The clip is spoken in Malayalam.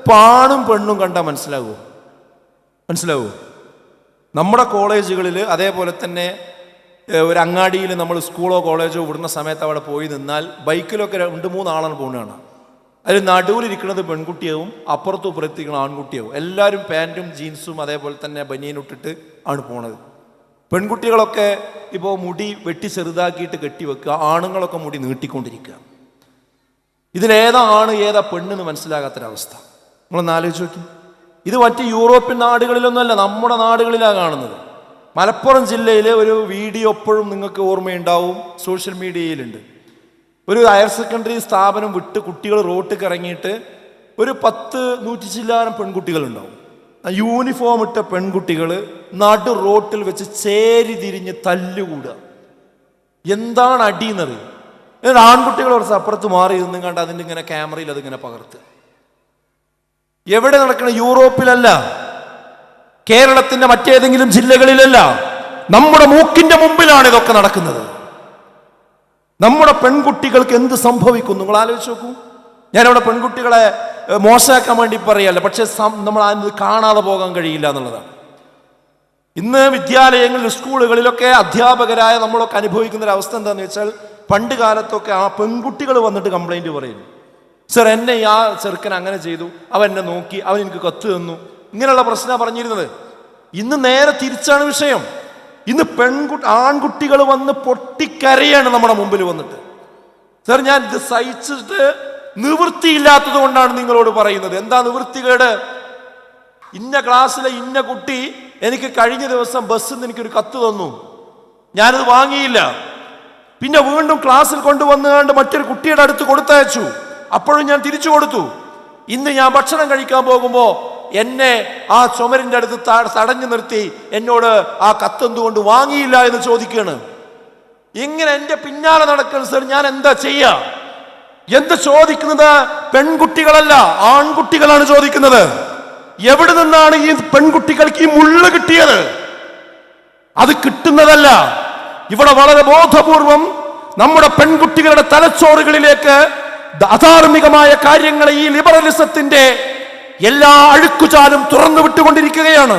ഇപ്പൊ ആണും പെണ്ണും കണ്ടാൽ മനസ്സിലാവോ? നമ്മുടെ കോളേജുകളിൽ അതേപോലെ തന്നെ ഒരു അങ്ങാടിയിൽ നമ്മൾ സ്കൂളോ കോളേജോ വിടുന്ന സമയത്ത് അവിടെ പോയി നിന്നാൽ ബൈക്കിലൊക്കെ 2-3 ആളാണ് പോകുന്നതാണ്. അതിൽ നടുവിലിരിക്കുന്നത് പെൺകുട്ടിയാവും, അപ്പുറത്തും ഇപ്പുറത്തിരിക്കുന്ന ആൺകുട്ടിയാവും. എല്ലാവരും പാൻറ്റും ജീൻസും അതേപോലെ തന്നെ ബനിയനിട്ടിട്ട് ആണ് പോണത്. പെൺകുട്ടികളൊക്കെ ഇപ്പോൾ മുടി വെട്ടി ചെറുതാക്കിയിട്ട് കെട്ടിവെക്കുക, ആണുങ്ങളൊക്കെ മുടി നീട്ടിക്കൊണ്ടിരിക്കുക. ഇതിലേതാ ആണ് ഏതാ പെണ്ണെന്ന് മനസ്സിലാകാത്തൊരവസ്ഥ. നമ്മളൊന്ന് ആലോചിച്ച് നോക്കി. ഇത് മറ്റ് യൂറോപ്യൻ നാടുകളിലൊന്നുമല്ല, നമ്മുടെ നാടുകളിലാണ് കാണുന്നത്. മലപ്പുറം ജില്ലയിലെ ഒരു വീഡിയോ എപ്പോഴും നിങ്ങൾക്ക് ഓർമ്മയുണ്ടാവും, സോഷ്യൽ മീഡിയയിലുണ്ട്. ഒരു ഹയർ സെക്കൻഡറി സ്ഥാപനം വിട്ട് കുട്ടികൾ റോട്ടിൽ ഇറങ്ങിയിട്ട് ഒരു 10-100 ചില്ലാനം പെൺകുട്ടികളുണ്ടാവും. യൂണിഫോം ഇട്ട പെൺകുട്ടികൾ നടു റോട്ടിൽ വെച്ച് ചേരി തിരിഞ്ഞ് തല്ലുകൂടുക. എന്താണ് അടിയെന്നറിയും. എന്നിട്ട് ആൺകുട്ടികൾ കുറച്ച് അപ്പുറത്ത് മാറി നിന്നും കണ്ട് അതിൻ്റെ ഇങ്ങനെ ക്യാമറയിൽ അതിങ്ങനെ പകർത്തുക. എവിടെ നടക്കണം? യൂറോപ്പിലല്ല, കേരളത്തിന്റെ മറ്റേതെങ്കിലും ജില്ലകളിലല്ല, നമ്മുടെ മൂക്കിന്റെ മുമ്പിലാണ് ഇതൊക്കെ നടക്കുന്നത്. നമ്മുടെ പെൺകുട്ടികൾക്ക് എന്ത് സംഭവിക്കും നിങ്ങൾ ആലോചിച്ച് നോക്കൂ. ഞാനവിടെ പെൺകുട്ടികളെ മോശമാക്കാൻ വേണ്ടി പറയല്ല, പക്ഷെ നമ്മൾ അത് കാണാതെ പോകാൻ കഴിയില്ല എന്നുള്ളതാണ്. ഇന്ന് വിദ്യാലയങ്ങളിൽ സ്കൂളുകളിലൊക്കെ അധ്യാപകരായ നമ്മളൊക്കെ അനുഭവിക്കുന്ന ഒരു അവസ്ഥ എന്താണെന്ന് വെച്ചാൽ, പണ്ട് കാലത്തൊക്കെ ആ പെൺകുട്ടികൾ വന്നിട്ട് കംപ്ലൈന്റ് പറയുന്നു, സർ എന്നെ ആ ചെറുക്കൻ അങ്ങനെ ചെയ്തു, അവൻ എന്നെ നോക്കി, അവൻ എനിക്ക് കത്ത് തന്നു, ഇങ്ങനെയുള്ള പ്രശ്നമാണ് പറഞ്ഞിരുന്നത്. ഇന്ന് നേരെ തിരിച്ചാണ് വിഷയം. ഇന്ന് ആൺകുട്ടികൾ വന്ന് പൊട്ടിക്കരയാണ് നമ്മുടെ മുമ്പിൽ വന്നിട്ട്. സർ ഞാൻ ഇത് സഹിച്ചിട്ട് നിവൃത്തിയില്ലാത്തത് കൊണ്ടാണ് നിങ്ങളോട് പറയുന്നത്. എന്താ നിവൃത്തികേട്? ഇന്ന ക്ലാസ്സിലെ ഇന്ന കുട്ടി എനിക്ക് കഴിഞ്ഞ ദിവസം ബസ്സിൽ നിന്ന് എനിക്കൊരു കത്ത് തന്നു, ഞാനത് വാങ്ങിയില്ല. പിന്നെ വീണ്ടും ക്ലാസ്സിൽ കൊണ്ടുവന്നുകൊണ്ട് മറ്റൊരു കുട്ടിയുടെ അടുത്ത് കൊടുത്തയച്ചു, അപ്പോഴും ഞാൻ തിരിച്ചു കൊടുത്തു. ഇന്ന് ഞാൻ ഭക്ഷണം കഴിക്കാൻ പോകുമ്പോൾ എന്നെ ആ ചുമരിന്റെ അടുത്ത് തടഞ്ഞു നിർത്തി എന്നോട് ആ കത്തെന്തുകൊണ്ട് വാങ്ങിയില്ല എന്ന് ചോദിക്കുകയാണ്. ഇങ്ങനെ എന്റെ പിന്നാലെ നടക്കണം സർ, ഞാൻ എന്താ ചെയ്യാ? എന്ത് ചോദിക്കുന്നത് പെൺകുട്ടികളല്ല, ആൺകുട്ടികളാണ് ചോദിക്കുന്നത്. എവിടെ നിന്നാണ് ഈ പെൺകുട്ടികൾക്ക് ഈ മുള്ള് കിട്ടിയത്? അത് കിട്ടുന്നതല്ല. ഇവിടെ വളരെ ബോധപൂർവം നമ്മുടെ പെൺകുട്ടികളുടെ തലച്ചോറുകളിലേക്ക് അധാർമികമായ കാര്യങ്ങളെ ഈ ലിബറലിസത്തിന്റെ എല്ലാ അഴുക്കുചാലും തുറന്നു വിട്ടുകൊണ്ടിരിക്കുകയാണ്.